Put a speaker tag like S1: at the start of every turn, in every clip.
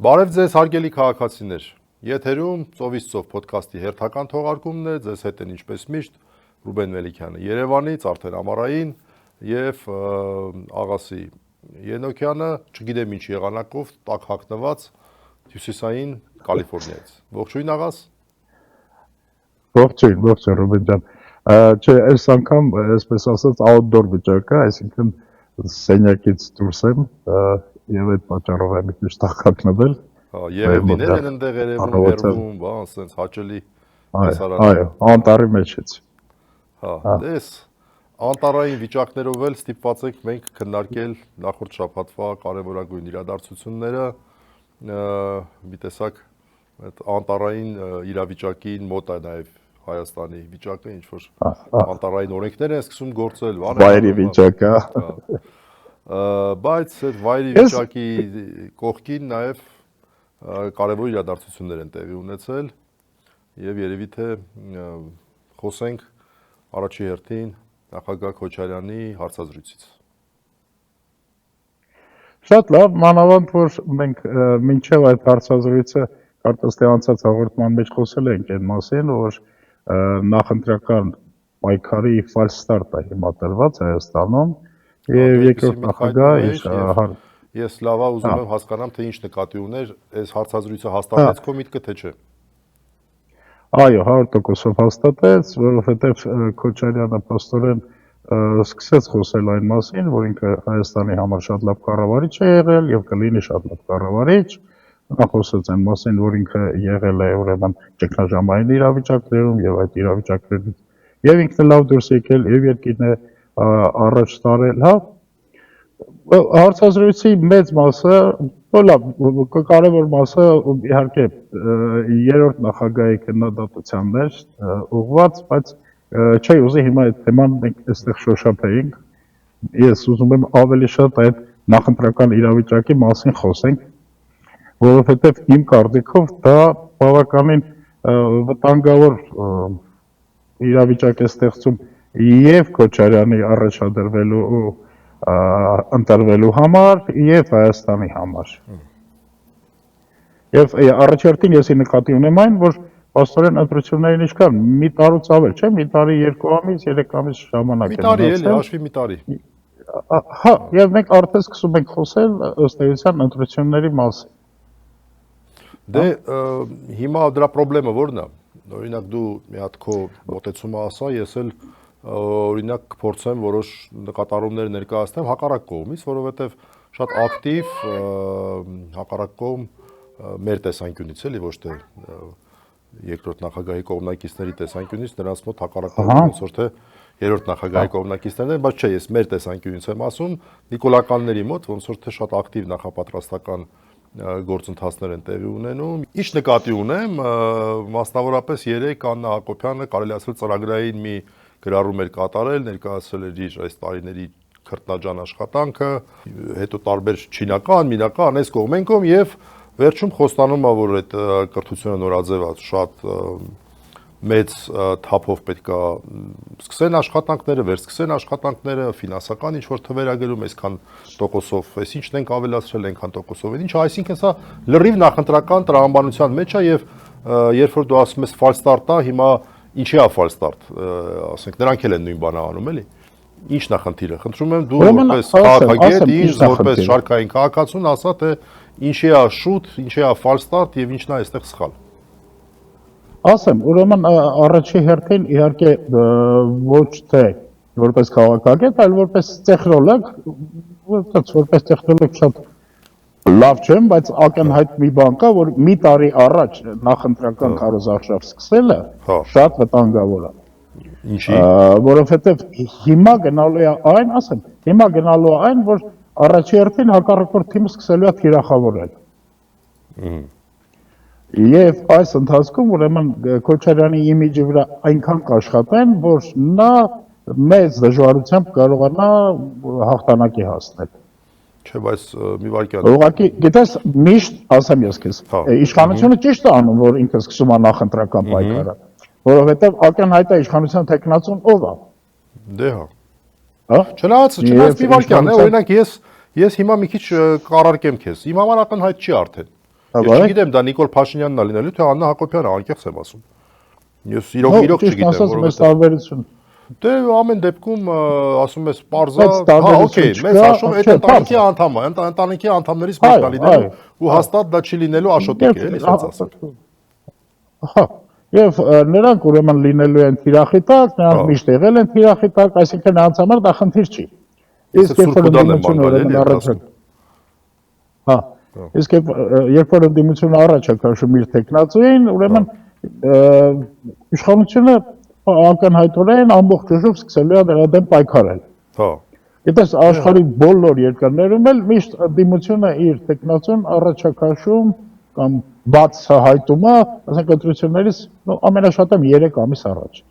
S1: Բարև ձեզ հարգելի քաղաքացիներ, եթերում ծովից ծով փոդքասթի հերթական թողարկումն է, ձեզ հետ են ինչպես միշտ Ռուբեն Մելիքյանը Երևանից, արդեն ամառային եւ Աղասի Ենոքյանը, չգիտեմ ինչ եղանակով, տակ հագնված հյուսիսային Կալիֆոռնիայից։ Ողջույն Աղաս։
S2: Ողջույն Ռուբեն ջան։ Չէ, այս անգամ, այսպես ասած, outdoor վիճակ է, այսինքն սենյակից դուրս եմ եւ այդ պատճառով եմ մի քիչ տակ հագնվել։
S1: Եղևնիներ են ընդեղ երևում, բան, sense հաճելի տեսարան։
S2: Այո, անտառի մեջից։
S1: Դες անտառային վիճակներով էլ ստիպված ենք մենք քննարկել նախորդ շաբաթվա կարևորագույն իրադարձությունները, մի տեսակ այդ անտառային իրավիճակին մոտ է նաև Հայաստանի վիճակը, ինչ որ անտառային օրենքներ են սկսում գործել,
S2: վայրի վիճակը։
S1: Բայց այդ վայրի վիճակի կողքին նաև կարևոր իրադարձություններ են տեղի ունեցել եւ երևի թե խոսենք առաջի հերթին նախագահ Քոչարյանի հարցազրույցից։
S2: Շատ լավ, մանավանդ որ մենք մինչև այդ հարցազրույցը կարծես թե անցած հաղորդման մեջ խոսել ենք այն մասին, որ նախընտրական պայքարի ֆալս ստարտ է հիմա տրված Հայաստանում եւ երկրորդ նախագահ
S1: Ես լավա ուզում եմ հասկանամ թե ինչ նկատի ուներ, այս հարցազրույցը հաստատեց քո միտքը թե չէ։
S2: Այո, 100% հաստատեց, որովհետեւ Քոչարյանը փաստորեն սկսեց խոսել այն մասին, որ ինքը Հայաստանի համար շատ լավ կառավարիչ է եղել եւ կլինի շատ լավ կառավարիչ։ Նա խոսեց այն մասին, որ ինքը եղել է ուրեմն ճգնաժամային իրավիճակներում եւ այդ իրավիճակներից եւ ինքն լավ դուրս եկել եւ երկիրն է առաջ տարել, հա։ Հարցազրույցի մեծ մասը, լավ, կարևոր մասը իհարկե երրորդ նախագահի քննադատությանն էր ուղղված, բայց չի ուզի հիմա այդ թեման մենք այստեղ շոշափեինք։ Ես ուզում եմ ավելի շատ այդ նախընտրական իրավիճակի մասին խոսենք, որովհետև իմ կարծիքով դա բավականին վտանգավոր իրավիճակ է ստեղծում եւ Քոչարյանի առաջադրվելու ընտրվելու համար եւ Հայաստանի համար։ Եվ առաջերտին ես նկատի ունեմ այն, որ փաստորեն ընտրություններին ինչքան մի տարուց ավել, չէ՞, մի տարի, 2 ամիս, 3 ամիս ժամանակ է
S1: մնացել։ Մի տարի էլի, հաշվի մի տարի։
S2: Հա, եւ մենք արդեն սկսում ենք խոսել ըստ էության ընտրությունների մասին։
S1: Դե հիմա դրա խնդրը ո՞րն է։ Օրինակ դու մի հատ քո մոտեցումը ասա, ես էլ օրինակ կփորձեմ որոշ նկատառումներ ներկայացնեմ հակառակ կողմից, որովհետև շատ ակտիվ հակառակ կողմ մեր տեսանկյունից էլի ոչ թե երկրորդ նախագահի կողմնակիցների տեսանկյունից նրանց մոտ հակառակ կողմը ոնց որ թե երրորդ նախագահի կողմնակիցներն են, բայց չէ, ես մեր տեսանկյունից եմ ասում, նիկոլականների մոտ ոնց որ թե շատ ակտիվ նախապատրաստական գործընթացներ են տեղի ունենում։ Ինչ նկատի ունեմ, մասնավորապես երեք Աննա Հակոբյանը կարելի ասել ծրագրային մի գրառում էր կատարել, ներկայացրել էր իր այս տարիների քրտնաջան աշխատանքը, հետո տարբեր չինական, մինական, այս կողմ են կողմ եւ վերջում խոստանում է, որ այդ կրթությունը նորաձևած շատ մեծ թափով պետքա սկսեն աշխատանքները, վերսկսեն աշխատանքները, ֆինանսական ինչ որ թվերագրում, այսքան տոկոսով, այս ինչն ենք ավելացրել, այնքան տոկոսով, ինչ, այսինքն սա լրիվ նախընտրական տրամաբանության մեջ է եւ երբ որ դու ասում ես false start-ա, հիմա ինչի է false start, ասենք նրանք էլ են նույն բանը անում, էլի։ Ինչ նախնդիրը։ Խնդրում եմ դու որպես քաղաքագետ, ինչ որպես շարքային քաղաքացուն ասա թե ինչի է շուտ, ինչի է false start եւ ինչն է այստեղ սխալ։
S2: Ասեմ, ուրեմն առաջի հերթին իհարկե ոչ թե որպես քաղաքագետ, այլ որպես տեխնոլոգ, որպես տեխնոլոգ շատ լավ չեմ, բայց ակնհայտ մի բան կա, որ մի տարի առաջ նախընտրական քարոզարշավ սկսելը շատ վտանգավոր է։
S1: Ինչի։
S2: Որովհետև հիմա գնալու է այն, ասեմ, հիմա գնալու է այն, որ առաջի հերթին հակառակորդ թիմը սկսելու է թիրախավորել։ Եվ այս ընթացքում ուրեմն Քոչարյանի իմիջի վրա այնքան կաշխատեն, որ նա մեծ դժվարությամբ կարողանա հաղթանակի հասնել։
S1: Չէ, բայց մի վարքյան։
S2: Ուղղակի, գիտես, միշտ ասեմ ես քեզ, իշխանությունը ճիշտ է անում, որ ինքը սկսում է նախընտրական պայքարը, որովհետև ակնհայտ է իշխանության տեխնացուն ով է։
S1: Դե հա։ Չնայած մի վարքյան է, օրինակ ես հիմա մի քիչ կառարկեմ քեզ։ Իմ համար ակնհայտ չի արդեն։ Ես չգիտեմ դա Նիկոլ Փաշինյանն է լինելու, թե Աննա Հակոբյանը, անկեղծ եմ ասում։ Ես իրոք չգիտեմ,
S2: որովհետեւ
S1: դե ամեն դեպքում ասում ես parza, հա, օքեյ, մեծ հաշվով այդ ընտանիքի անդամ է, ընտանիքի անդամներից մեկն է լինելու ու հաստատ դա չի լինելու Աշոտիկ է, էլի ասած ասենք։
S2: Հա, եւ նրանք ուրեմն լինելու են թիրախի տակ, նրանք միշտ եղել են թիրախի տակ, այսինքն նրանց համար դա խնդիր չի։ Իսկ երբ որ ընդդիմությունը առաջ հա, իսկ երբ որ ընդդիմությունը առաջ է քաշում իր տեխնացուին, ուրեմն իշխանությունը ակնհայտորեն ամբողջ ուժով սկսելու է դրա դեմ պայքարել։
S1: Հա։
S2: Գիտես, աշխարհի բոլոր երկրներում էլ միշտ ընդդիմությունը իր տեխնացուն առաջ է քաշում կամ բաց հայտում է, ասենք ընտրություններից ամենաշատը 3 ամիս առաջ։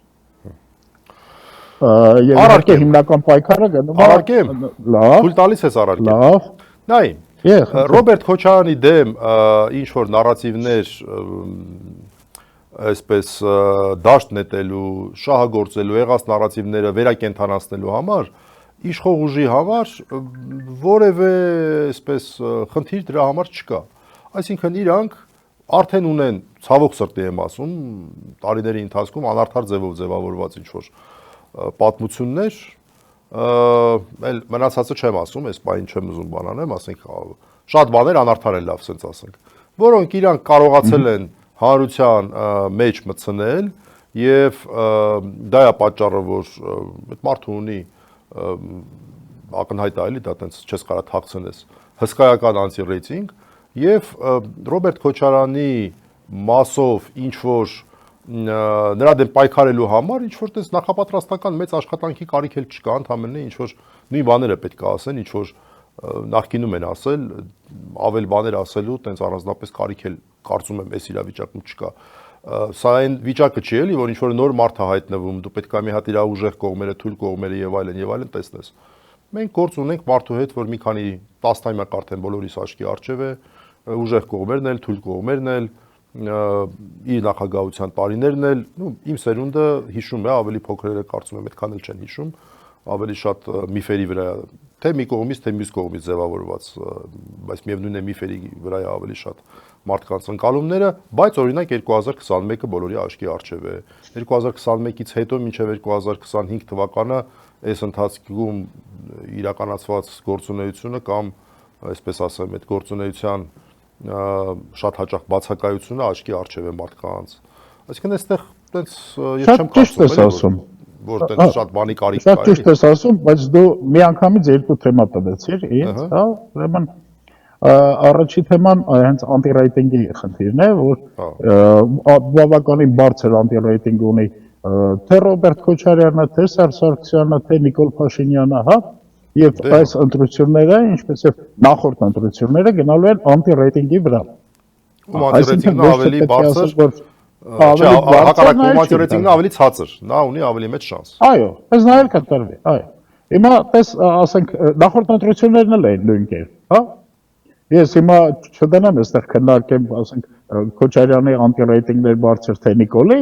S2: Իհարկե հիմնական պայքարը գնում է։
S1: Առարկեմ։
S2: Լավ։
S1: Թույլ տալիս ես առարկեմ։
S2: Լավ։
S1: Նայ, Ռոբերտ Քոչարյանի դեմ ինչ որ նարատիվներ այսպես դաշտ նետելու, շահագործելու, եղած նարատիվները վերակենդանացնելու համար իշխող ուժի համար որևէ այսպես խնդիր դրա համար չկա։ Այսինքն իրանք արդեն ունեն ցավոք սրտի եմ ասում, տարիների ընթացքում անարդար ձևով ձևավորված ինչ որ պատմություններ, այլ մնացածը չեմ ասում, այս բանին չեմ ուզում բանանեմ, ասենք շատ բաներ անարդար են լավ sense ասենք, որոնք իրանք կարողացել են հանրության մեջ մտցնել եւ դա է պատճառը, որ այդ մարդը ունի ակնհայտ է, էլի դա տենց չես կարա թաքցնես հսկայական անտի-ռեյտինգ եւ Ռոբերտ Քոչարյանի մասով ինչ որ նրա դեմ պայքարելու համար ինչ որ տես նախապատրաստական մեծ աշխատանքի կարիք էլ չկա, ընդհանրապես ինչ որ նույն բաները պետք է ասեն, ինչ որ նախկինում են ասել, ավել բաներ ասելու, տենց առանձնապես կարիք էլ կարծում եմ այս իրավիճակում չկա։ Սա այն վիճակը չի էլի, որ ինչ որ նոր մարդ է հայտնվում, դու պետք է մի հատ իր ուժեղ կողմերը, թույլ կողմերը եւ այլն տեսնես։ Մենք գործ ունենք մարդու հետ, որ մի քանի տասնամյակ արդեն բոլորիս աչքի առջև է, ուժեղ կողմերն էլ, թույլ կողմերն էլ, իր նախագահության տարիներն էլ, իմ սերունդը հիշում է, ավելի փոքրերը կարծում եմ այդքան էլ չեն հիշում, ավելի շատ միֆերի վրա, թե մի կողմից, թե մյուս կողմից ձևավորված, բայց միևնույն է միֆերի վրա է ավելի շատ մարդկանց ընկալումները, բայց օրինակ 2021-ը բոլորի աչքի առջև է։ 2021-ից հետո մինչև 2025 թվականը այս ընթացքում իրականացված գործունեությունը կամ այսպես ասեմ, այդ գործունեության շատ հաճախ բացակայությունը աչքի առջև է մարդկանց։ Այսինքն այստեղ տենց ես չեմ կարծում, որ տենց շատ բանի կարիք կա։
S2: Շատ ճիշտ ես ասում, բայց դու միանգամից երկու թեմա տվեցիր ինձ, հա, ուրեմն առաջի թեման հենց անտի-ռեյտինգի խնդիրն է, որ բավականին բարձր անտի-ռեյտինգ ունի թե Ռոբերտ Քոչարյանը, թե Սերժ Սարգսյանը, թե Նիկոլ Փաշինյանը, հա, եւ այս ընտրությունները, ինչպես եւ նախորդ ընտրությունները գնալու են անտի-ռեյտինգի վրա։
S1: Ու անտի-ռեյտինգը ավելի բարձր, հակառակ անտի-ռեյտինգն ավելի ցածր, նա ունի ավելի մեծ շանս։
S2: Այո, այս նա էլ կտրվի, այո։ Հիմա պես ասենք նախորդ ընտրություններն էլ էին նույն կերպ, հա։ Ես հիմա չդնեմ այստեղ քննարկեմ, ասենք Քոչարյանի անտի-ռեյտինգներ բարձր թե Նիկոլի,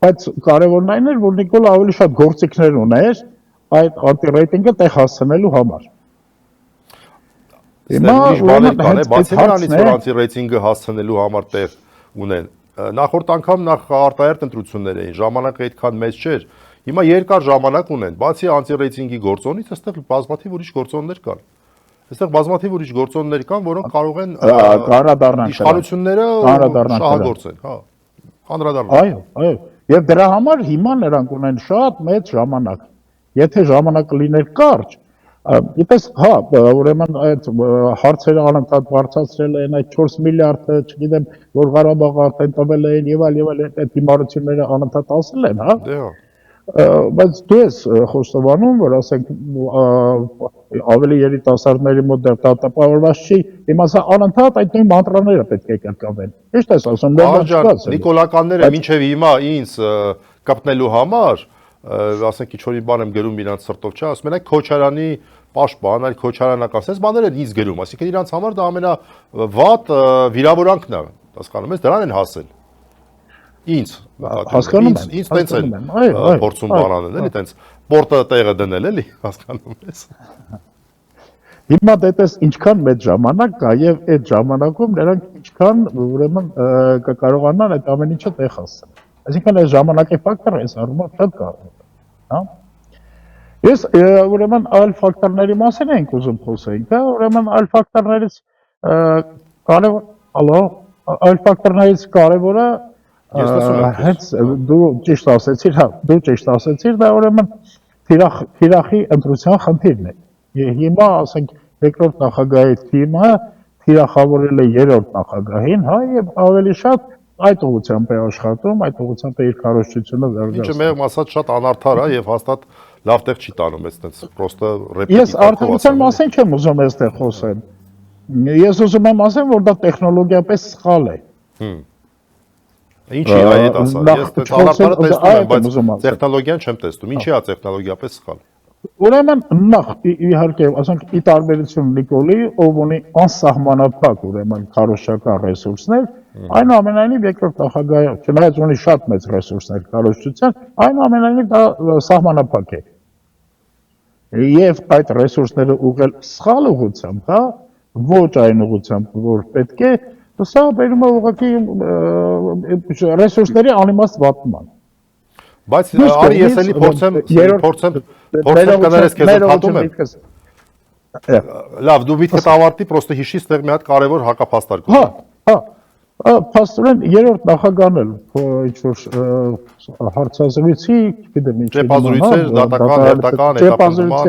S2: բայց կարևորն այն էր, որ Նիկոլը ավելի շատ գործիքներ ուներ այդ անտի-ռեյտինգը տեղ հասցնելու համար։
S1: Հիմա բաներ կան, բացի նրանից, որ անտի-ռեյտինգը հասցնելու համար տեղ ունեն։ Նախորդ անգամ նախ արտահերթ ընտրություններ էին, ժամանակը այդքան մեծ չէր։ Հիմա երկար ժամանակ ունեն, բացի անտի-ռեյտինգի գործոնից, այստեղ բազմաթիվ ուրիշ գործոններ կան։ Այստեղ բազմաթիվ ուրիշ գործոններ կան, որոնք կարող են իշխանությունները շահագործեն, հա, անդրադառնալ։
S2: Այո, այո։ Եվ դրա համար հիմա նրանք ունեն շատ մեծ ժամանակ։ Եթե ժամանակը լիներ կարճ, գիտես, հա, ուրեմն այդ հարցերը անընդհատ բարձրացրել են, այդ 4 միլիարդը, չգիտեմ, որ Ղարաբաղը արդեն տվել են եւ այլ այդ հիմարությունները անընդհատ ասել են, հա։
S1: Դե հա։
S2: Բայց դու ես խոստովանում, որ ասենք ավելի երիտասարդների մոտ դեռ տպավորված չի, հիմա սա անընդհատ այդ նույն մանտրաները պետք է կրկնվեն։ Ի՞նչ ես ասում,
S1: նիկոլականները մինչև հիմա ինձ կապնելու համար, ասենք ինչ-որ բան եմ գրում իրանց սրտով, չէ, ասում են Քոչարյանի պաշտպան, այլ Քոչարյանական, sense բաներ են ինձ գրում, այսինքն իրանց համար դա ամենավատ վիրավորանքն է, հասկանում ես, դրան են հասել։ Ինձ
S2: հասկանում եմ,
S1: ինձ տենց են փորձում բանանել, էլի տենց պորտը տեղը դնել, էլի, հասկանում ես։
S2: Հիմա դետես ինչքան մեծ ժամանակ կա եւ այդ ժամանակում նրանք ինչքան ուրեմն կկարողանան այդ ամեն ինչը տեղ հասցնել։ Այսինքն այս ժամանակի ֆակտորը այս առումով շատ կարևոր է, հա։ Ես ուրեմն այլ ֆակտորների մասին ենք ուզում խոսենք, հա, ուրեմն այլ ֆակտորներից կարևոր, ալո, այլ ֆակտորներից կարևորը
S1: Ես լսում եմ քեզ։
S2: հենց դու ճիշտ ասեցիր, հա, դու ճիշտ ասեցիր, դա ուրեմն թիրախի ընտրության խնդիրն է։ Հիմա ասենք երկրորդ նախագահի թիմը թիրախավորել է երրորդ նախագահին, հա, եւ ավելի շատ այդ ուղղությամբ է աշխատում, այդ ուղղությամբ է իր քարոզչությունը
S1: Ինչը
S2: զարգացնում։
S1: մեղմ ասած շատ անարդար է եւ հաստատ լավ տեղ չի տանում այդպես պրոստը
S2: Ես արդյունության մասին չեմ ուզում այստեղ խոսել։ Ես ուզում եմ ասեմ, որ դա տեխնոլոգիապես սխալ է։
S1: Ինչի այդ ասա։ Ես անարդարը տեսնում եմ, բայց տեխնոլոգիան չեմ տեսնում։ Ինչի է տեխնոլոգիապես սխալ։
S2: Ուրեմն նախ իհարկե, ասենք, ի տարբերություն Նիկոլի, ով ունի անսահմանափակ ուրեմն քարոզչական ռեսուրսներ, այնուամենայնիվ երկրորդ նախագահը, չնայած ունի շատ մեծ ռեսուրսներ քարոզչության, այնուամենայնիվ դա սահմանափակ է։ Եվ այդ ռեսուրսները ուղղել սխալ ուղղությամբ, հա, ոչ այն ուղղությամբ, որ պետք է, սա բերում է ուղղակի ռեսուրսների անիմաստ վատման։
S1: Բայց արի ես էլի փորձեմ կներես քեզ ընդհատում եմ։ Լավ, դու միտքդ ավարտի, պրոստը հիշի, ստեղ մի հատ կարևոր հակափաստար կա։
S2: Հա, փաստորեն երրորդ նախագահն էլ ինչ-որ հարցազրույցի, գիտեմ ինչ։
S1: Ճեպազրույցեր, դատական, հերթական, հետապնդման,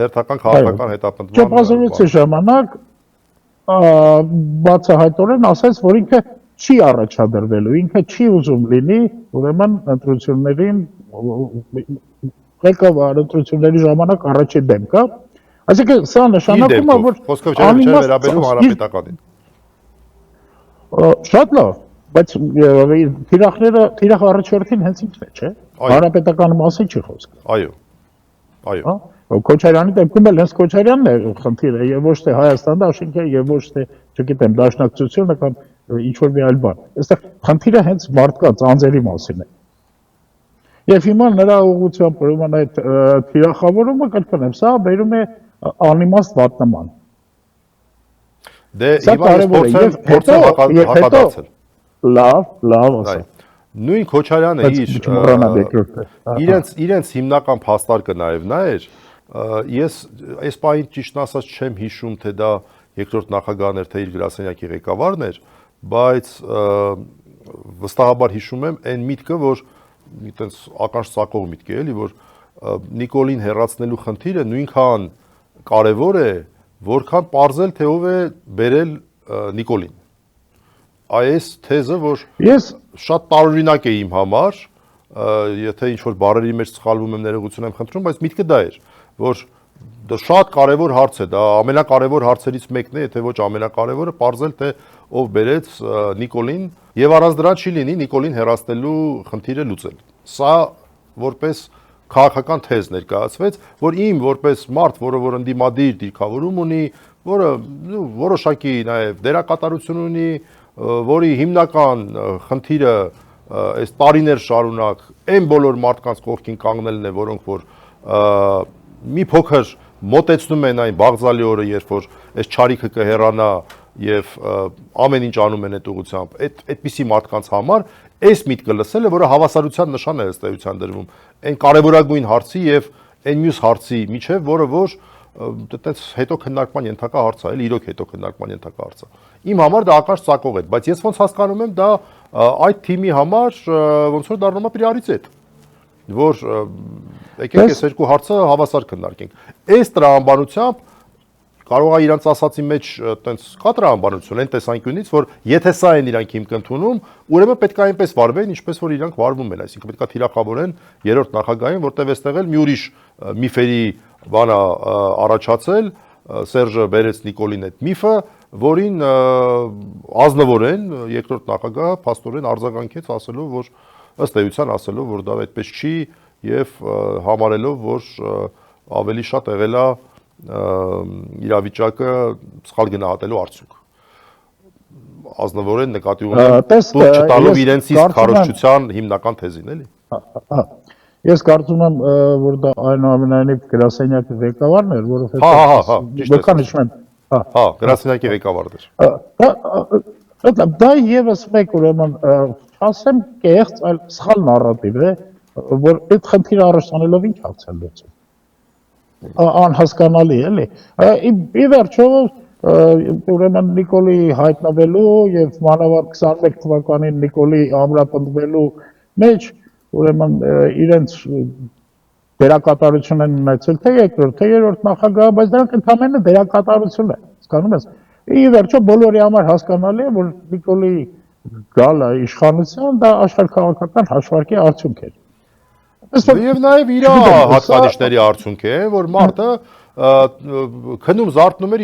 S1: հերթական քաղաքական հետապնդման։
S2: Ճեպազրույցի ժամանակ բացահայտորեն ասաց, որ ինքը չի առաջադրվելու, ինքը չի ուզում լինի, ուրեմն ընտրություններին ղեկավար ընտրությունների ժամանակ առաջի դեմ կա։ Այսինքն սա նշանակում է, որ
S1: խոսքով չէ վերաբերում հանրապետականին։
S2: Շատ լավ, բայց թիրախ առաջորդին հենց ինչն է, չէ։ Հանրապետականի մասին չի խոսքը։
S1: Այո։ Այո։
S2: Քոչարյանի դեպքում էլ հենց Քոչարյանն է խնդիրը, եւ ոչ թե Հայաստան դաշինքը, եւ ոչ թե, չգիտեմ, դաշնակցությունը կամ ինչ որ մի այլ բան։ Այստեղ խնդիրը հենց մարդկանց անձերի մասին է։ Եվ հիմա նրա ուղղությամբ ուրեմն այդ թիրախավորումը կրկնեմ, սա բերում է անիմաստ վատնման։
S1: Դե հիմա ես փորձեմ հակադարձել։
S2: Լավ ասա։
S1: Նույն Քոչարյանը իրենց հիմնական փաստարկը նաև նա էր, ես այս պահին ճիշտ ասած չեմ հիշում, թե դա երկրորդ նախագահն էր, թե իր գրասենյակի ղեկավարն էր, բայց վստահաբար հիշում եմ այն միտքը, որ այտենց ականջ ծակող միտք է, էլի, որ Նիկոլին հեռացնելու խնդիրը նույնքան կարևոր է, որքան պարզել թե ով է բերել Նիկոլին։ Այս թեզը, որ ես շատ տարօրինակ է իմ համար, եթե ինչ-որ բառերի մեջ սխալվում եմ, ներողություն եմ խնդրում, բայց միտքը դա էր, որ դա շատ կարևոր հարց է, դա ամենակարևոր հարցերից մեկն է, եթե ոչ ամենակարևորը, պարզել թե ով բերեց Նիկոլին, եւ առանց դրա չի լինի Նիկոլին հեռացնելու խնդիրը լուծել։ Սա որպես քաղաքական թեզ ներկայացվեց, որ իմ որպես մարդ, որ ընդդիմադիր դիրքավորում ունի, որը որոշակի նաև դերակատարություն ունի, որի հիմնական խնդիրը այս տարիներ շարունակ այն բոլոր մարդկանց կողքին կանգնելն է, որոնք որ մի փոքր մոտեցնում են այն բաղձալի օրը, երբ որ այս չարիքը կհեռանա եւ ամեն ինչ անում են այդ ուղղությամբ, այդպիսի մարդկանց համար այս միտքը լսելը, որը հավասարության նշան է ըստ էության դրվում, այն կարևորագույն հարցի եւ այն մյուս հարցի միջև, որը որ այդպես հետո քննարկման ենթակա հարց է, էլի իրոք հետո քննարկման ենթակա հարց է։ Իմ համար դա ակաշ ծակող է, բայց ես ոնց հասկանում եմ, դա այդ թիմի համար ոնց որ դառնում է պրիորիտետ, որ եկեք այս երկու հարցը հավասար քննարկենք։ Այս տրամաբանությամբ կարող է իրանց ասացի մեջ այտենց կա տրամաբանություն այն տեսանկյունից, որ եթե սա են իրանք հիմք ընդունում, ուրեմն պետք է այնպես վարվեն, ինչպես որ իրանք վարվում են, այսինքն պետք է թիրախավորեն երրորդ նախագահին, որտեղ այստեղ էլ մի ուրիշ միֆերի բանա առաջացել, Սերժը բերեց Նիկոլին այդ միֆը, որին ազնվորեն երկրորդ նախագահը փաստորեն արձագանքեց ասելով, որ ըստ էության ասելով, որ դա այդպես չի եւ համարելով, որ ավելի շատ եղել է իրավիճակը սխալ գնահատելու արդյունք։ Ազնվորեն նկատի ունեմ, դուք չտալով իրենցից քարոզչության հիմնական թեզին, էլի։
S2: Ես կարծում եմ, որ դա այնուամենայնիվ գրասենյակի ղեկավարն էր,
S1: Հա, ճիշտ ես
S2: որքան հիշում եմ,
S1: Հա, գրասենյակի ղեկավարն էր։
S2: դա եւս մեկ ուրեմն ասեմ կեղծ, այլ սխալ նարատիվ է, որ այդ խնդիրը առաջանալով ինչ հացել լուծում։ Անհասկանալի էլի։ Ի վերջո ուրեմն Նիկոլի հայտնվելու եւ մանավանդ 21 թվականին Նիկոլի ամրապնդվելու մեջ ուրեմն իրենց դերակատարություն են ունեցել թե երկրորդ, թե երրորդ նախագահը, բայց դրանք ընդհանրապես դերակատարություն է, հասկանում ես։ Ի վերջո բոլորի համար հասկանալի է, որ Նիկոլի գալը իշխանության դա աշխարհքաղաքական հաշվարկի արդյունք էր։
S1: Եվ նաև իր հատկանիշների արդյունք է, որ մարդը քնում զարթնում էր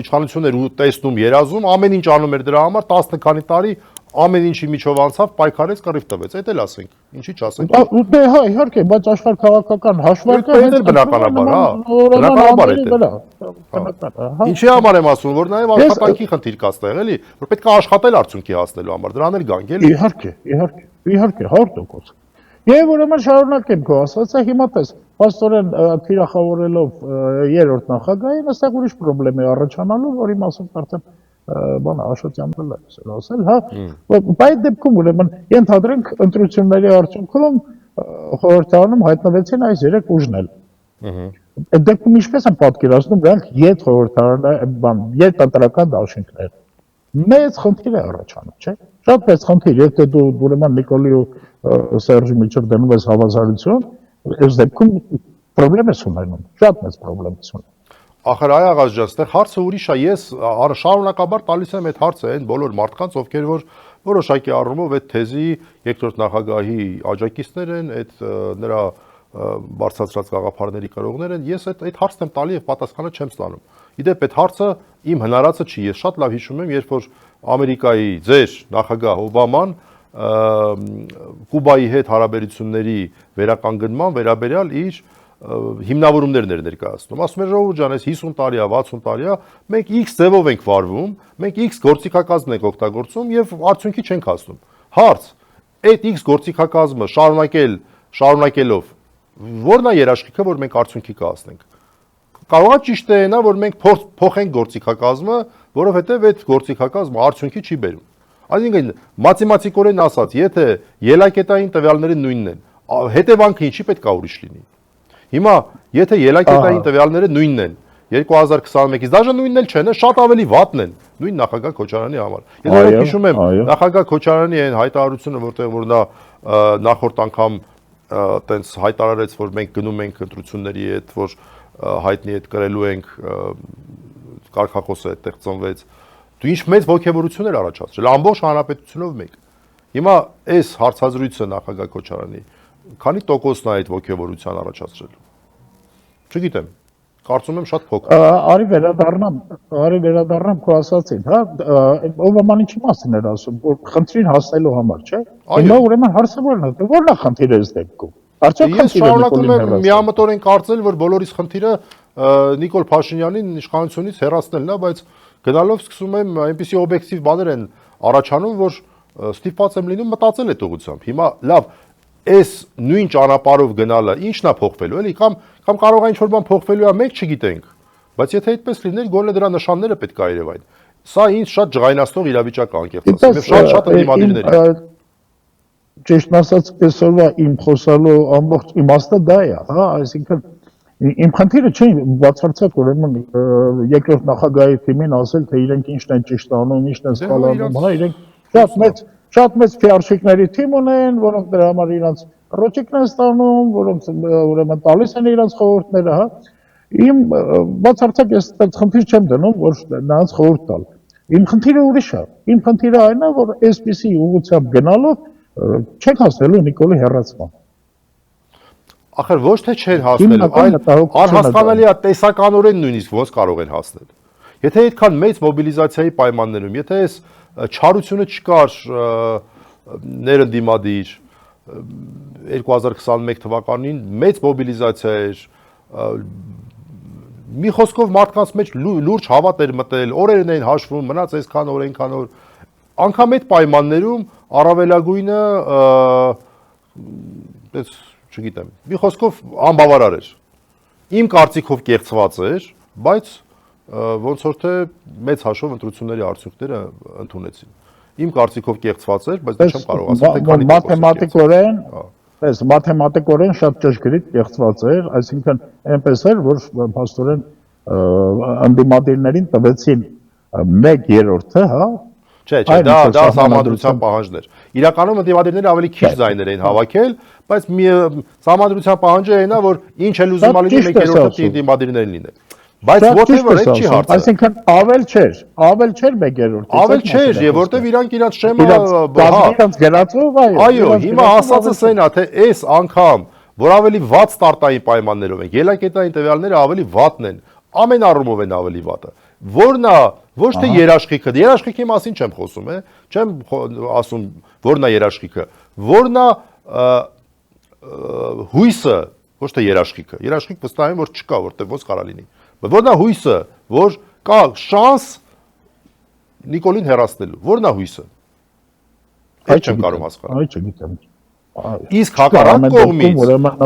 S1: իշխանություններ ու տեսնում, երազում, ամեն ինչ անում էր դրա համար 10 քանի տարի ամեն ինչի միջով անցավ, պայքարեց, կռիվ տվեց, այդ էլ ասենք, ինչի չասենք։
S2: Դե հա, իհարկե, բայց աշխարհքաղաքական հաշվարկը
S1: բնականաբար, հա, բնականաբար է դա։ Ինչի համար եմ ասում, որ նաև աշխատանքի խնդիր կա ստեղ, էլի, որ պետք է աշխատել արդյունքի հասնելու համար, դրան էլ գանք, էլի։
S2: Իհարկե, 100%։ Եվ ուրեմն շարունակեմ քո ասածը, հիմա տես, փաստորեն թիրախավորելով երրորդ նախագահին, այստեղ ուրիշ խնդրեմ է առաջանալու, որի մասին արդեն բան Աշոտյանն էլ է ասել, հա, բայց դեպքում ուրեմն ենթադրենք ընտրությունների արդյունքում խորհրդարանում հայտնվեցին այս երեք ուժներ։ Այդ դեպքում ինչպես են պատկերացնում դրանք ետ խորհրդարան, ետ ընտրական դաշինքներ։ Մեծ խնդիր է առաջանում, չէ՞։ Շատ մեծ խնդիր, եթե դու ուրեմն Նիկոլի ու Սերժի միջև դնում ես հավասարություն, այս դեպքում խնդրեմ ես ունենում, շատ մեծ խնդրեմ ես ունենում։
S1: Ախր այ աղաս ջան, այստեղ հարցը ուրիշ է, ես շարունակաբար տալիս եմ այդ հարցը այն բոլոր մարդկանց, ովքեր որ որոշակի առումով այդ թեզի երկրորդ նախագահի աջակիցներ են, այդ նրա բարձրացրած գաղափարների կրողներ են, ես այդ հարցն եմ տալի եւ պատասխանը չեմ ստանում։ Իդեպ այդ հարցը իմ հնարածը չի, ես շատ լավ հիշում եմ, երբ որ Ամերիկայի ձեր նախագահ Օբաման Կուբայի հետ հարաբերությունների վերականգնման վերաբերյալ իր հիմնավորումներն էր ներկայացնում։ Ասում էր ժողովուրդ ջան, այս 50 տարի է, 60 տարի է, մենք X ձևով ենք վարվում, մենք X գործիքակազմ ենք օգտագործում եւ արդյունքի չենք հասնում։ Հարց. այդ X գործիքակազմը շարունակելով ո՞րն է երաշխիքը, որ մենք արդյունքի կհասնենք։ Կարող է ճիշտ է նա, որ մենք փոխենք գործիքակազմը, որովհետեւ այդ գործիքակազմը արդյունքի չի բերում։ Այսինքն մաթեմատիկորեն ասած, եթե ելակետային տվյալները նույնն են, հետևանքը ինչի պետք է ուրիշ լինի։ Հիմա, եթե ելակետային տվյալները նույնն են 2021-ից, դաժե նույնն էլ չեն, շատ ավելի վատն են նույն նախագահ Քոչարյանի համար։ Ես հիշում եմ նախագահ Քոչարյանի այն հայտարարությունը, որտեղ որ նա նախորդ անգամ տենց հայտարարեց, որ մենք գնում ենք ընտրությունների հետ, որ հայտնի հետ կրելու ենք կարգախոսը այդտեղ ծնվեց։ Դու ինչ մեծ ոգևորություն էր առաջացրել ամբողջ հանրապետությունով մեկ։ Հիմա այս հարցազրույցը նախագահ Քոչարյանի քանի տոկոսն է այդ ոգևորության առաջացրել։ Չգիտեմ, կարծում եմ շատ փոքր։
S2: Արի վերադառնամ քո ասածին, հա, Օբաման ինչի մասին էր ասում, որ խնդրին հասնելու համար, չէ՞։ Հիմա ուրեմն հարցը ո՞րն է խնդիրը այս դեպքում։
S1: Ես շարունակում եմ միամտորեն կարծել, որ բոլորիս խնդիրը Նիկոլ Փաշինյանին իշխանությունից հեռացնելն է, բայց գնալով սկսում եմ այնպիսի օբյեկտիվ բաներ են առաջանում, որ ստիպված եմ լինում մտածել այդ ուղղությամբ։ Հիմա լավ, այս նույն ճանապարհով գնալը ի՞նչն է փոխվելու, էլի, կամ կարող է ինչ-որ բան փոխվելու է, մենք չգիտենք, բայց եթե այդպես լիներ, գոնե դրա նշանները պետք է երևային։ Սա ինձ շատ ջղայնացնող իրավիճակ է անկեղծ ասեմ, եւ շատ ընդդիմադիրների։
S2: Ճիշտ ասած, այսօրվա իմ խոսալու ամբողջ իմաստը դա է, հա, այսինքն իմ խնդիրը չի բացարձակ ուրեմն երկրորդ նախագահի թիմին ասել, թե իրենք ինչն են ճիշտ անում, ինչն են սխալ անում, հա, իրենք շատ մեծ ֆիարշիկների թիմ ունեն, որոնք դրա համար իրանց ռոճիկն են ստանում, որոնք ուրեմն տալիս են իրանց խորհուրդները, հա։ Իմ բացարձակ ես այդ խնդիր չեմ դնում, որ նրանց խորհուրդ տալ։ Իմ խնդիրը ուրիշ է։ Իմ խնդիրը այն է, որ այսպիսի ուղղությամբ գնալով չեք հասնելու Նիկոլի հեռացման։
S1: Ախր ոչ թե չեն հասնելու, այլ անհասկանալի է տեսականորեն նույնիսկ ոնց կարող են հասնել։ Եթե այդքան մեծ մոբիլիզացիայի պայմաններում, եթե այս չարությունը չկար ներընդդիմադիր 2021 թվականին մեծ մոբիլիզացիա էր, մի խոսքով մարդկանց մեջ լուրջ հավատ էր մտել, օրերն էին հաշվում, մնաց այսքան օր, այնքան օր, անգամ այդ պայմաններում առավելագույնը Դες չգիտեմ։ Մի խոսքով անբավարար էր։ Իմ կարծիքով կեղծված էր, բայց ոնց որ թե մեծ հաշվով ընտրությունների արդյունքները ընդունեցին։ Իմ կարծիքով կեղծված էր, բայց չեմ կարող ասել թե քանի
S2: մաթեմատիկորեն, պես մաթեմատիկորեն շատ ճշգրիտ կեղծված էր, այսինքն այնպես էր, որ փաստորեն անդիմադիրներին տվեցին 1/3, հա։
S1: Չէ, դա համանդրության պահանջներ։ Իրականում անդիմադիրները ավելի քիչ ձայներ էին հավաքել, բայց համանդրության պահանջը այն է, որ ինչ էլ ուզում ալինի 1/3-ը անդիմադիրներին լինել։ Բայց whatever այդ չի հարցը։
S2: Այսինքն ավել չէր 1/3-ից։
S1: Ավել չէր, եւ որտեվ իրանք իրանք շեմա
S2: իրանք գրածով
S1: այո, հիմա ասածս այն է, թե այս անգամ, որ ավելի վատ ստարտային պայմաններով են, ելակետային տվյալները ավելի վատն են, ամեն առումով են ավելի վատը։ Որն է ոչ թե երաշխիքը, երաշխիքի մասին չեմ խոսում, չեմ ասում որն է երաշխիքը, որն է հույսը, ոչ թե երաշխիքը։ Երաշխիք վստահ եմ, որ չկա, որտեղ ոնց կարա լինի։ Բայց որն է հույսը, որ կա շանս Նիկոլին հեռացնելու։ Որն է հույսը։ Այդ չեմ կարող հասկանալ։
S2: Այդ չգիտեմ։
S1: Իսկ հակառակ կողմից,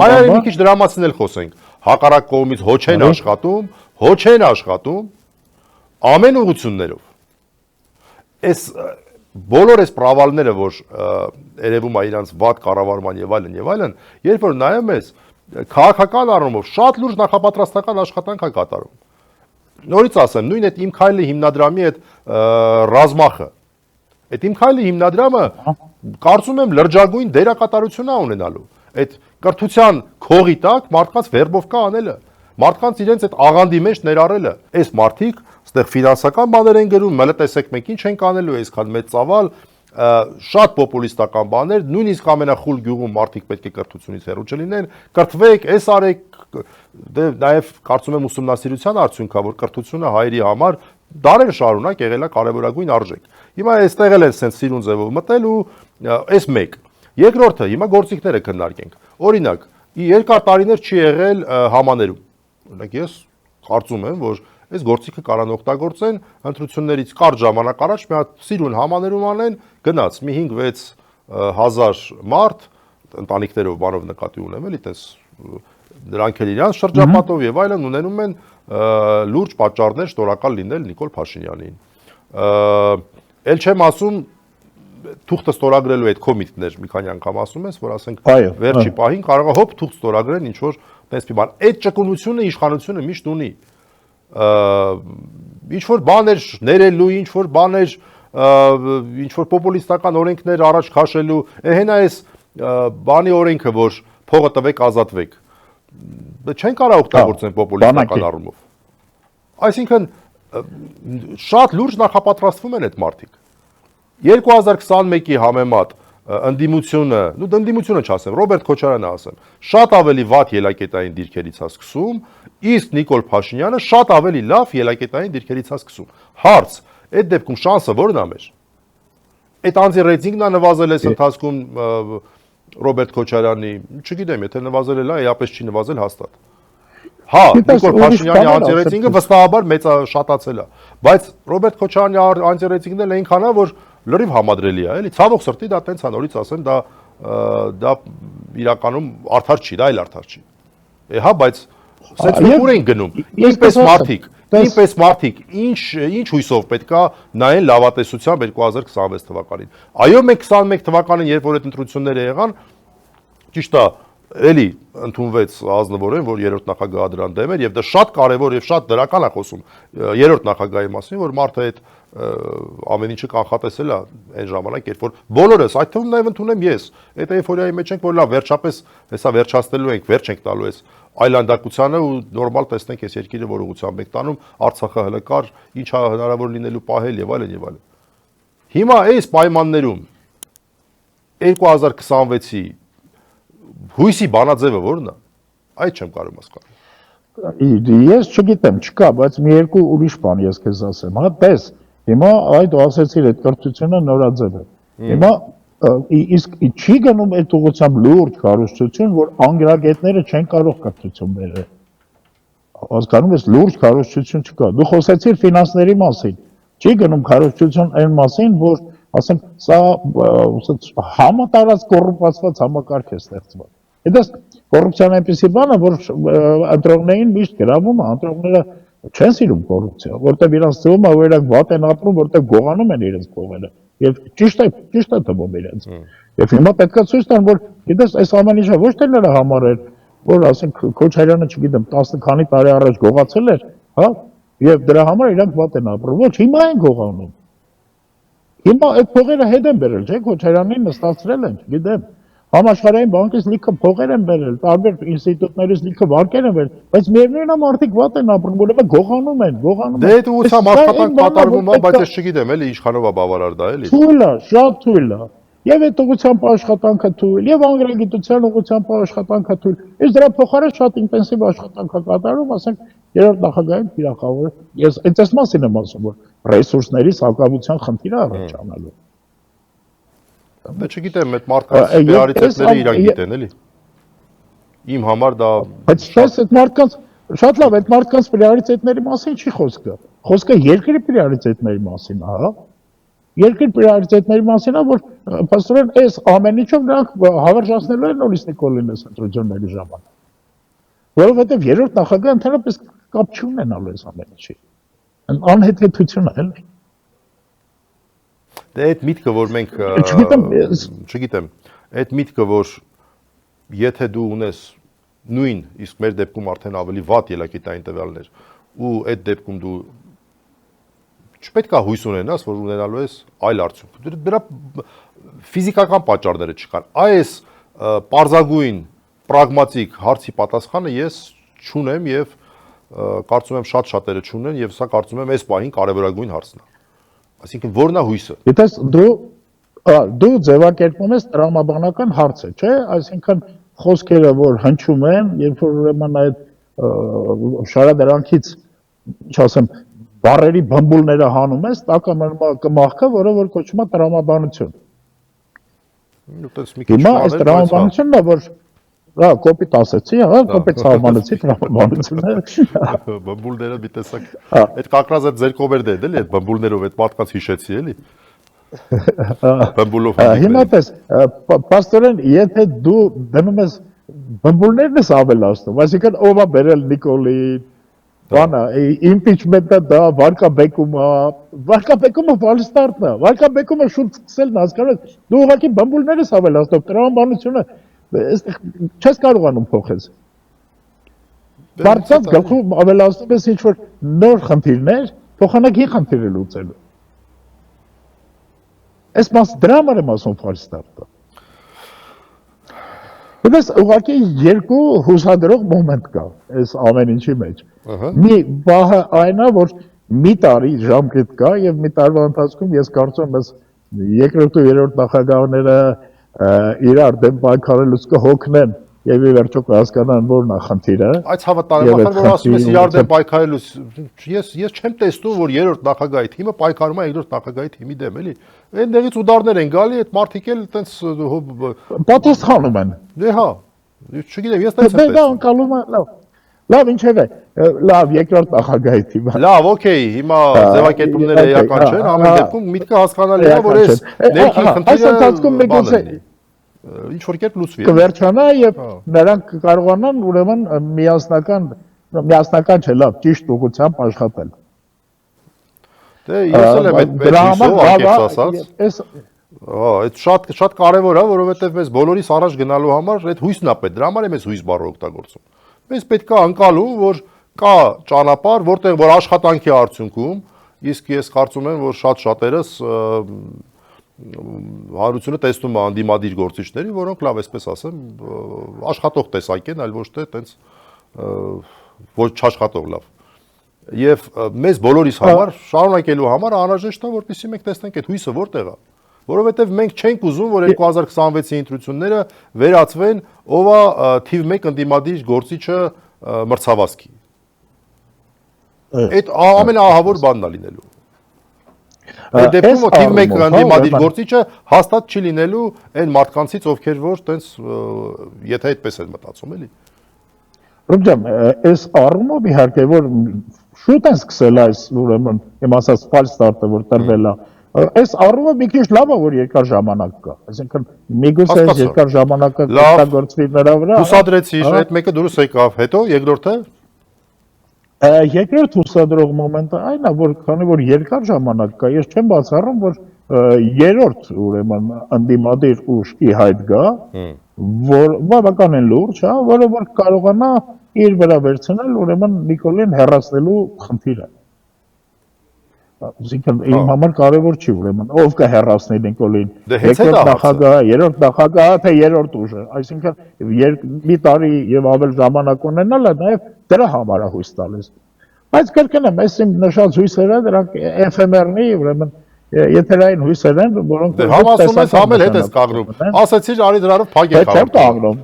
S1: այո, մի քիչ դրամատին էլ խոսենք։ Հակառակ կողմից հոչ են աշխատում ամեն ուղղություններով։ Այս բոլոր այս պրավալները, որ երևում է իրանց վատ կառավարման եւ այլն, երբ որ նայում ես քաղաքական առումով շատ լուրջ նախապատրաստական աշխատանք է կատարում։ Նորից ասեմ, նույն այդ Իմ քայլի հիմնադրամի այդ ռազմախը։ Այդ Իմ քայլի հիմնադրամը կարծում եմ լրջագույն դերակատարություն է ունենալու։ Այդ կրթության քողի տակ մարդկանց վերբով կա անելը։ Մարդկանց իրենց այդ աղանդի մեջ ներառելը։ Այս մարդիկ այստեղ ֆինանսական բաներ են գրում, մելը տեսեք մենք ինչ ենք անելու, այսքան մեծ ծավալ, շատ պոպուլիստական բաներ, նույնիսկ ամենախուլ գյուղում մարդիկ պետք է կրթությունից հեռու չլինեն, կրթվեք, այս արեք, դե նաև կարծում եմ ուսումնասիրության արդյունքա, որ կրթությունը հայերի համար դարեր շարունակ եղել է կարևորագույն արժեք։ Հիմա այստեղ էլ են սենց սիրուն ձևով մտել ու այս մեկ։ Երկրորդը, հիմա գործիքները քննարկենք։ Օրինակ, երկար տարիներ չի եղել համաներում։ Օրինակ ես կարծում եմ, որ այս գործիքը կարան օգտագործեն ընտրություններից կարճ ժամանակ առաջ մի հատ սիրուն համաներում անեն, գնաց մի 5-6 հազար մարդ ընտանիքներով բանով նկատի ունեմ, էլի տես դրանք էլ իրանց շրջապատով եւ այլն ունենում են լուրջ պատճառներ շնորհակալ լինել Նիկոլ Փաշինյանին։ Էլ չեմ ասում թուղթը ստորագրելու այդ կոմիտներ մի քանի անգամ ասում ես, որ ասենք վերջի պահին կարող է հոբ թուղթ ստորագրեն ինչ որ տես մի բան։ Այդ ճկունությունը իշխանությունը միշտ ունի։ Ինչ որ բաներ ներելու, ինչ որ բաներ, ինչ որ պոպուլիստական օրենքներ առաջ քաշելու, հենա այս բանի օրենքը, որ փողը տվեք, ազատվեք։ Չեն կարող օգտագործեն պոպուլիստական առումով։ Այսինքն շատ լուրջ նախապատրաստվում են այդ մարդիկ։ 2021-ի համեմատ ընդդիմությունը, ընդդիմությունը չասեմ, Ռոբերտ Քոչարյանը ասեմ, շատ ավելի վատ ելակետային դիրքերից է սկսում, իսկ Նիկոլ Փաշինյանը շատ ավելի լավ ելակետային դիրքերից է սկսում։ Հարց, այդ դեպքում շանսը ո՞րն է մեր։ Այդ անձի ռեյտինգն է նվազել այս ընթացքում Ռոբերտ Քոչարյանի, չգիտեմ, եթե նվազել է, այապես չի նվազել հաստատ։ Հա, Նիկոլ Փաշինյանի անձի ռեյտինգը վստահաբար մեծաշատացել է, բայց Ռոբերտ Քոչարյանի անձի ռեյտինգն էլ այնքան է, որ լրիվ համադրելի է, էլի, ցավոք սրտի դա տենց է, նորից ասեմ, դա իրականում արդար չի, դա այլ արդար չի։ Հա, բայց սենց ուր են գնում։ Ինչպես մարդիկ, ինչ հույսով պետքա նայեն լավատեսությամբ 2026 թվականին։ Այո, մենք 21 թվականին, երբ որ այդ ընտրությունները եղան, ճիշտ է, էլի ընդունվեց ազնվորեն, որ երրորդ նախագահը դրան դեմ էր, եւ դա շատ կարեւոր եւ շատ դրական է խոսում երրորդ նախագահի մասին, որ մարդը այդ ամեն ինչը կանխատեսել է այն ժամանակ, երբ որ բոլորս, այդ թվում նաև ընդունեմ ես, այդ էйֆորիայի մեջ ենք, որ լավ, վերջապես հեսա վերջացնելու ենք, վերջ ենք տալու այս այլանդակությանը ու նորմալ տեսնենք այս երկիրը որ ուղղությամբ ենք տանում, Արցախը հələ կար, ինչ է հնարավոր լինելու պահել եւ այլն եւ այլն։ Հիմա այս պայմաններում 2026-ի հույսի բանաձևը ո՞րն է։ Այդ չեմ կարող հասկանալ։
S2: Ես չգիտեմ, չկա, բայց մի երկու ուրիշ բան ես քեզ ասեմ, հա, տես, հիմա այդ ասեցիր այդ կրթությունը նորաձև է։ Հիմա իսկ չի գնում այդ ուղղությամբ լուրջ կառուցություն, որ անգրագետները չեն կարող կրթություն բերել։ Հասկանում ես, լուրջ կառուցություն չկա։ Դու խոսեցիր ֆինանսների մասին։ Չի գնում կառուցություն այն մասին, որ ասենք սա համատարած կոռուպացված համակարգ է ստեղծված։ Դա կոռուպցիան այնպեսի բան է, որ ընտրողներին միշտ գրավում է, ընտրողները չեն սիրում կոռուպցիա, որտեղ իրանց թվում է, որ իրանք վատ են ապրում, որտեղ գողանում են իրենց փողերը։ Եվ ճիշտ է թվում իրենց։ Եվ հիմա պետք է ցույց տան, որ գիտես, այս ամեն ինչը ոչ թե նրա համար էր, որ ասենք Քոչարյանը, չգիտեմ, 10 քանի տարի առաջ գողացել էր, հա, եւ դրա համար իրանք վատ են ապրում։ Ոչ, հիմա են գողանում։ Հիմա այդ փողերը հետ են բերել, չէ՞, Քոչարյանին նստացրել են, չգիտեմ։ Համաշխարհային բանկից լիքը փողեր են բերել, տարբեր ինստիտուտներից լիքը վարկեր են բերել, բայց միևնույն է մարդիկ վատ են ապրում, որովհետեւ գողանում են։
S1: Դե այդ ուղղությամբ աշխատանք կատարվում է, բայց ես չգիտեմ, էլի իշխանով է բավարար դա, էլի։
S2: Թույլ է, շատ թույլ է։ Եվ այդ ուղղությամբ աշխատանքը թույլ, եւ անգրագիտության ուղղությամբ աշխատանքը թույլ։ Իսկ դրա փոխարեն շատ ինտենսիվ աշխատանք է կատարում, ասենք, երրորդ նախագահային թիրախավոր։ Ես այս մասին եմ ասում, որ ռեսուրսների սակավության խնդիր է առաջանալու։
S1: Դե չգիտեմ, այդ մարդկանց պրիորիտետները իրանք գիտեն, էլի։ Իմ համար դա
S2: Բայց այդ մարդկանց շատ լավ, այդ մարդկանց պրիորիտետների մասին չի խոսքը։ Խոսքը երկրի պրիորիտետների մասին է, հա։ Երկրի պրիորիտետների մասին է, որ փաստորեն այս ամեն ինչով նրանք հավերժացնելու են նորից Նիկոլինս ընտրությունների ժամանակ։ Որովհետև երրորդ նախագահը ընդհանրապես կապ չունենալու այս ամեն ինչի։ Անհեթեթություն է, էլի։
S1: Դե այդ միտքը, որ մենք չգիտեմ, այդ միտքը, որ եթե դու ունես նույն, իսկ մեր դեպքում արդեն ավելի վատ ելակետային տվյալներ, ու այդ դեպքում դու չպետք է հույս ունենաս, որ ունենալու ես այլ արդյունք։ Դրա ֆիզիկական պատճառները չկան։ Այս պարզագույն, պրագմատիկ հարցի պատասխանը ես չունեմ եւ կարծում եմ շատ-շատերը չունեն եւ սա կարծում եմ այս պահին կարևորագույն հարցն է։ Այսինքն ո՞րն է հույսը։
S2: Գիտես, դու ձևակերպում ես տրամաբանական հարցը, չէ՞, այսինքն խոսքերը, որ հնչում են, երբ որ ուրեմն այդ շարադրանքից, չասեմ, բառերի բմբուլները հանում ես, տակը կմախքը, որը որ կոչվում է տրամաբանություն։ Հիմա այս տրամաբանությունն է, որ կոպիտ ասեցի, հա, կոպիտ սահմանեցի տրամաբանությունը։
S1: Բմբուլները մի տեսակ, այդ կակրած այդ ձեր կովերդ է, էլի, այդ բմբուլներով այդ մարդկանց հիշեցի, էլի։ Բմբուլով։
S2: Հիմա տես, պաստորեն, եթե դու դնում ես բմբուլներն ես ավելացնում, այսինքն ով է բերել Նիկոլին, բանը, impeachment-ը դա, վարկաբեկումը վալստարտն է, վարկաբեկումը շուտ սկսելն հասկանաս, դու ուղղակի բմբուլներ ես ավելացնում, տրամաբանությունը չես կարողանում փոխես։ Բարձած գլխում ավելացնում ես ինչ-որ նոր խնդիրներ, փոխանակի խնդիրը լուծելու։ Այս դրա համար եմ ասում վալստարտը։ Բայց ուղղակի երկու հուսադրող մոմենտ կա այս ամեն ինչի մեջ։ Մի բանը այն է, որ մի տարի ժամկետ կա եւ մի տարվա ընթացքում ես կարծում եմ երկրորդ ու երրորդ նախագահները իրար դեմ պայքարելուց կհոգնեն եւ ի վերջո կհասկանան որն է խնդիրը։
S1: Այս հավատարմական, որ ասում ես իրար դեմ պայքարելուց, ես չեմ տեսնում, որ երրորդ նախագահի թիմը պայքարում է երկրորդ նախագահի թիմի դեմ, էլի։ Այնտեղից ուդարներ են գալի, այդ մարդիկ էլ այտենց
S2: պատասխանում են։
S1: Դե հա, չգիտեմ, ես տենց եմ
S2: տեսնում։ Դա անցալում է, լավ, ինչևէ, լավ, երկրորդ նախագահի թիմը։
S1: Լավ, օքեյ, հիմա ձևակերպումները էական չեն, ամեն դեպքում միտքը հասկանալի է, որ այս ներքին խնդիրը ինչ որ կերպ լուծվի։
S2: Կվերջանա եւ նրանք կարողանան ուրեմն միասնական չէ, լավ, ճիշտ ուղղությամբ աշխատել։
S1: Դե ես էլ եմ այդ հույսով անկեղծ ասած։ Այդ շատ կարևոր է, որովհետեւ մեզ բոլորիս առաջ գնալու համար այդ հույսն է պետք։ Դրա համար է մեզ հույս բառը օգտագործում։ Մեզ պետք է անցալու, որ կա ճանապարհ, որտեղ որ աշխատանքի արդյունքում, իսկ ես կարծում եմ, որ շատ-շատերս հարությունը տեսնում է անդիմադիր գործիչների, որոնք լավ այսպես ասեմ, աշխատող տեսակ են, այլ ոչ թե տենց ոչ չաշխատող լավ։ Եվ մեզ բոլորիս համար շարունակելու համար անհրաժեշտ է, որպեսզի մենք տեսնենք այդ հույսը որտեղ է, որովհետև մենք չենք ուզում, որ 2026-ի ընտրությունները վերածվեն ով է թիվ 1 անդիմադիր գործիչը մրցավազքի։ Այդ ամենաահավոր բանն է լինելու։ Այդ դեպքում թիվ 1 անդիմադիր գործիչը հաստատ չի լինելու այն մարդկանցից, ովքեր որ տենց եթե այդպես են մտածում, էլի։
S2: Ռոբջան, այս առումով իհարկե որ շուտ են սկսել այս ուրեմն իմ ասած ֆալստարտը, որ տրվել է Այս առումը մի քիչ լավ է, որ երկար ժամանակ կա։ Այսինքն միգուցե այս
S1: Հասկացա։
S2: երկար ժամանակը
S1: Լավ։
S2: օգտագործվի նրա վրա։
S1: Հուսադրեցիր, այդ մեկը դուրս եկավ, հետո երկրորդը
S2: Երկրորդ հուսադրող մոմենտը այն է, որ քանի որ երկար ժամանակ կա, ես չեմ բացառում, որ երրորդ ուրեմն անդիմադիր ուժ ի հայտ գա, որ բավականին լուրջ, հա, որը որ կարողանա իր վրա վերցնել ուրեմն Նիկոլին հեռացնելու խնդիրը։ Այսինքն իմ համար կարևոր չի ուրեմն ով կհեռացնի Նիկոլին։
S1: Դե հենց այդ
S2: Երկրորդ
S1: է
S2: նախագահը, երրորդ նախագահը, թե երրորդ ուժը։ Այսինքն մի տարի եւ ավել ժամանակ ունենալը նաեւ դրա համար է հույս տալիս։ Բայց կրկնեմ, այս իմ նշած հույսերը դրանք էֆեմերնի ուրեմն եթերային հույսեր են, որոնք
S1: դե համ ասում ես, համ էլ հետ ես կաղնում։ Ասեցիր արի դրանով փակ եք
S2: Չեմ կաղնում։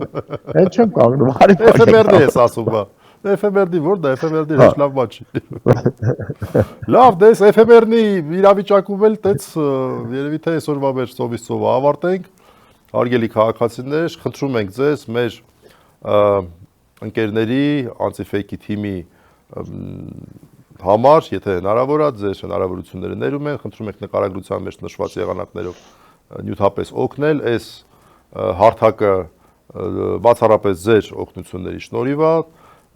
S2: Հետ չեմ կաղնում, արի փակ եք։
S1: Էֆեմերդի ես ասում, բա։ Էֆեմերդի ո՞րն է, էֆեմերդի հեչ լավ բան չի։ Լավ, դες էֆեմերնի իրավիճակում էլ տենց երևի թե այսօրվա մեր ծովից ավարտենք։ Հարգելի քաղաքացիներ, խնդրում ենք ձեզ մեր ընկերների անտիֆեյքի թիմի համար, եթե հնարավոր է, ձեր հնարավորությունները ներում են, խնդրում ենք նկարագրության մեջ նշված եղանակներով նյութապես օգնել, այս հարթակը բացառապես ձեր օգնությունների շնորհիվ է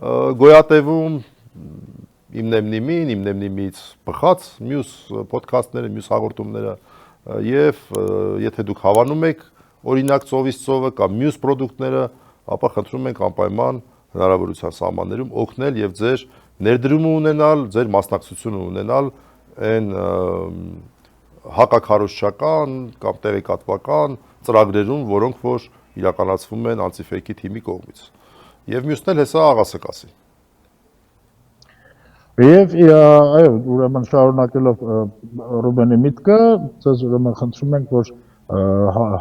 S1: գոյատևում, իմ նեմնիմից բխած մյուս ոդքասթները, մյուս հաղորդումները եւ եթե դուք հավանում եք օրինակ ծովից ծովը կամ մյուս պրոդուկտները, ապա խնդրում ենք անպայման հնարավորության սահմաններում օգնել եւ ձեր ներդրումը ունենալ, ձեր մասնակցությունը ունենալ այն հակաքարոզչական կամ տեղեկատվական ծրագրերում, որոնք որ իրականացվում են անտիֆեյքի թիմի կողմից։ Եվ մյուսն էլ հեսա աղասը կասի։
S2: Եվ այո, ուրեմն շարունակելով Ռուբենի միտքը, ցած ուրեմն խնդրում ենք, որ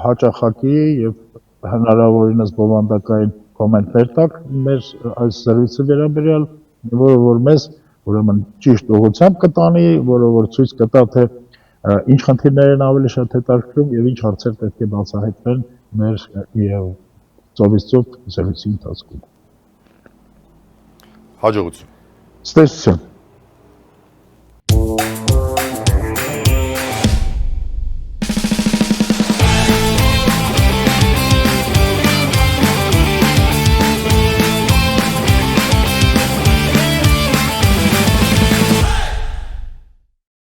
S2: հաճախակի եւ հնարավորինս բովանդակային կոմենտներ տաք մեր այս սերվիսի վերաբերյալ, որը որ մեզ ուրեմն ճիշտ ուղղությամբ կտանի, որը որ ցույց կտա թե ինչ խնդիրներ են ավելի շատ հետաքրքրում եւ ինչ հարցեր պետք է բացահայտվեն մեր ծովից ծով սերվիսի ընթացքում։
S1: Հաջողություն։
S2: Ստեսություն։